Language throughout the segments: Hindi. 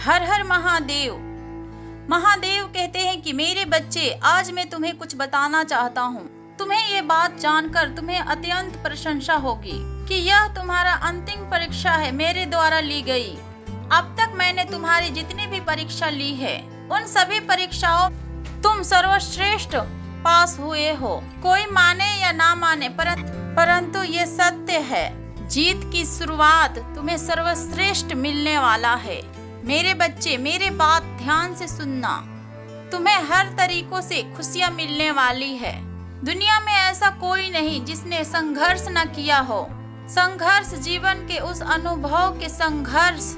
हर हर महादेव। महादेव कहते हैं कि मेरे बच्चे, आज मैं तुम्हें कुछ बताना चाहता हूँ। तुम्हें ये बात जानकर तुम्हें अत्यंत प्रशंसा होगी कि यह तुम्हारा अंतिम परीक्षा है, मेरे द्वारा ली गई। अब तक मैंने तुम्हारी जितनी भी परीक्षा ली है, उन सभी परीक्षाओं तुम सर्वश्रेष्ठ पास हुए हो। कोई माने या ना माने, परंतु ये सत्य है, जीत की शुरुआत तुम्हें सर्वश्रेष्ठ मिलने वाला है। मेरे बच्चे, मेरे बात ध्यान से सुनना। तुम्हें हर तरीकों से खुशियाँ मिलने वाली है। दुनिया में ऐसा कोई नहीं जिसने संघर्ष न किया हो। संघर्ष जीवन के उस अनुभव के संघर्ष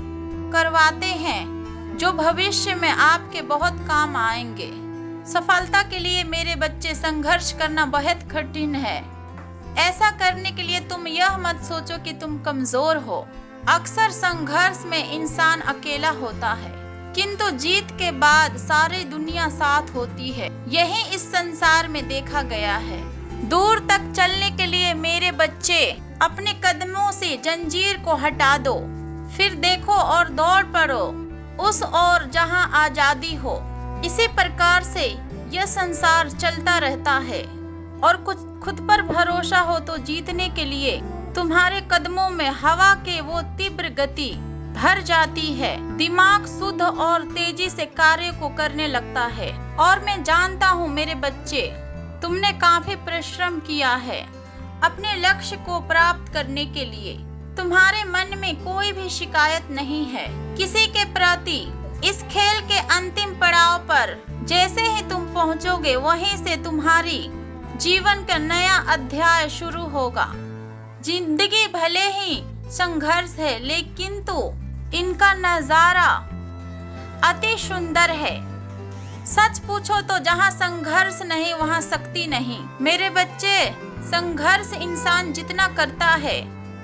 करवाते हैं जो भविष्य में आपके बहुत काम आएंगे। सफलता के लिए मेरे बच्चे, संघर्ष करना बहुत कठिन है। ऐसा करने के लिए तुम यह मत सोचो कि तुम कमजोर हो। अक्सर संघर्ष में इंसान अकेला होता है, किंतु जीत के बाद सारी दुनिया साथ होती है। यही इस संसार में देखा गया है। दूर तक चलने के लिए मेरे बच्चे, अपने कदमों से जंजीर को हटा दो, फिर देखो और दौड़ पड़ो उस ओर जहां आजादी हो। इसी प्रकार से यह संसार चलता रहता है और कुछ खुद पर भरोसा हो तो जीतने के लिए तुम्हारे कदमों में हवा के वो तीव्र गति भर जाती है। दिमाग शुद्ध और तेजी से कार्य को करने लगता है। और मैं जानता हूँ मेरे बच्चे, तुमने काफी परिश्रम किया है अपने लक्ष्य को प्राप्त करने के लिए। तुम्हारे मन में कोई भी शिकायत नहीं है किसी के प्रति। इस खेल के अंतिम पड़ाव पर जैसे ही तुम पहुंचोगे, वहीं से तुम्हारी जीवन का नया अध्याय शुरू होगा। जिंदगी भले ही संघर्ष है, लेकिन तो इनका नजारा अति सुंदर है। सच पूछो तो जहाँ संघर्ष नहीं वहाँ शक्ति नहीं। मेरे बच्चे, संघर्ष इंसान जितना करता है,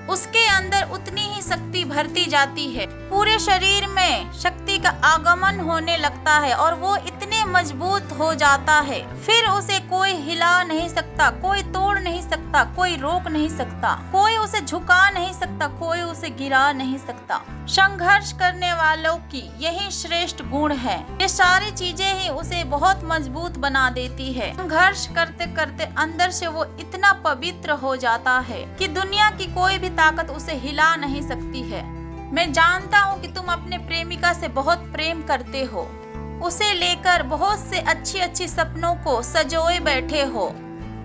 उसके अंदर उतनी ही शक्ति भरती जाती है। पूरे शरीर में शक्ति का आगमन होने लगता है और वो इतने मजबूत हो जाता है, फिर उसे कोई हिला नहीं सकता, कोई तोड़ नहीं सकता, कोई रोक नहीं सकता, कोई उसे झुका नहीं सकता, कोई उसे गिरा नहीं सकता। संघर्ष करने वालों की यही श्रेष्ठ गुण है। ये सारी चीजें ही उसे बहुत मजबूत बना देती है। संघर्ष करते करते अंदर से वो इतना पवित्र हो जाता है कि दुनिया की कोई भी ताकत उसे हिला नहीं सकती है। मैं जानता हूँ कि तुम अपने प्रेमिका से बहुत प्रेम करते हो, उसे लेकर बहुत से अच्छी अच्छी सपनों को सजोए बैठे हो,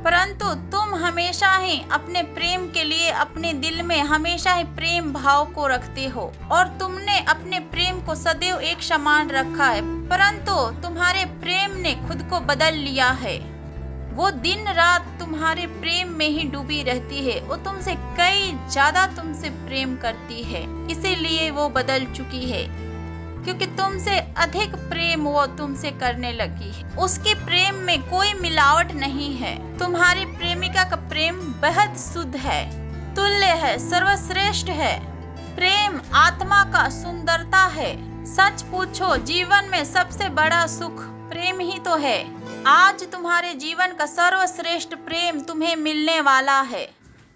परंतु तुम हमेशा ही अपने प्रेम के लिए अपने दिल में हमेशा ही प्रेम भाव को रखते हो और तुमने अपने प्रेम को सदैव एक समान रखा है। परंतु तुम्हारे प्रेम ने खुद को बदल लिया है। वो दिन रात तुम्हारे प्रेम में ही डूबी रहती है। वो तुमसे कई ज्यादा तुमसे प्रेम करती है, इसीलिए वो बदल चुकी है, क्योंकि तुमसे अधिक प्रेम वो तुमसे करने लगी है। उसके प्रेम में कोई मिलावट नहीं है। तुम्हारी प्रेमिका का प्रेम बेहद शुद्ध है, तुल्य है, सर्वश्रेष्ठ है। प्रेम आत्मा का सुंदरता है। सच पूछो, जीवन में सबसे बड़ा सुख प्रेम ही तो है। आज तुम्हारे जीवन का सर्वश्रेष्ठ प्रेम तुम्हें मिलने वाला है।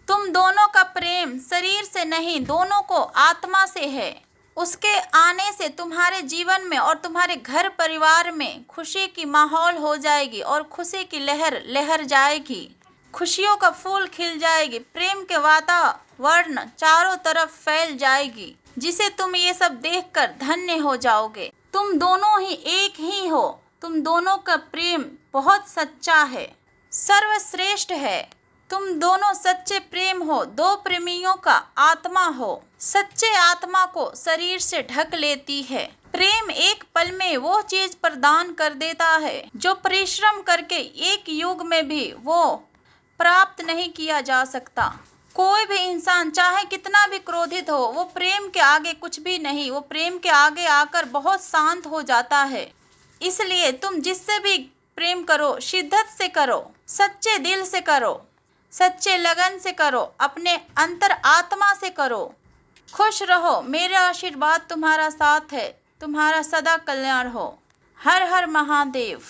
तुम दोनों का प्रेम शरीर से नहीं, दोनों को आत्मा से है। उसके आने से तुम्हारे जीवन में और तुम्हारे घर परिवार में खुशी की माहौल हो जाएगी और खुशी की लहर लहर जाएगी। खुशियों का फूल खिल जाएगी। प्रेम के वातावरण चारों तरफ फैल जाएगी, जिसे तुम ये सब देखकर धन्य हो जाओगे। तुम दोनों ही एक ही हो। तुम दोनों का प्रेम बहुत सच्चा है, सर्वश्रेष्ठ है। तुम दोनों सच्चे प्रेम हो, दो प्रेमियों का आत्मा हो। सच्चे आत्मा को शरीर से ढक लेती है। प्रेम एक पल में वो चीज प्रदान कर देता है जो परिश्रम करके एक युग में भी वो प्राप्त नहीं किया जा सकता। कोई भी इंसान चाहे कितना भी क्रोधित हो, वो प्रेम के आगे कुछ भी नहीं। वो प्रेम के आगे आकर बहुत शांत हो जाता है। इसलिए तुम जिससे भी प्रेम करो, शिद्दत से करो, सच्चे दिल से करो, सच्चे लगन से करो, अपने अंतर आत्मा से करो। खुश रहो। मेरा आशीर्वाद तुम्हारा साथ है। तुम्हारा सदा कल्याण हो। हर हर महादेव।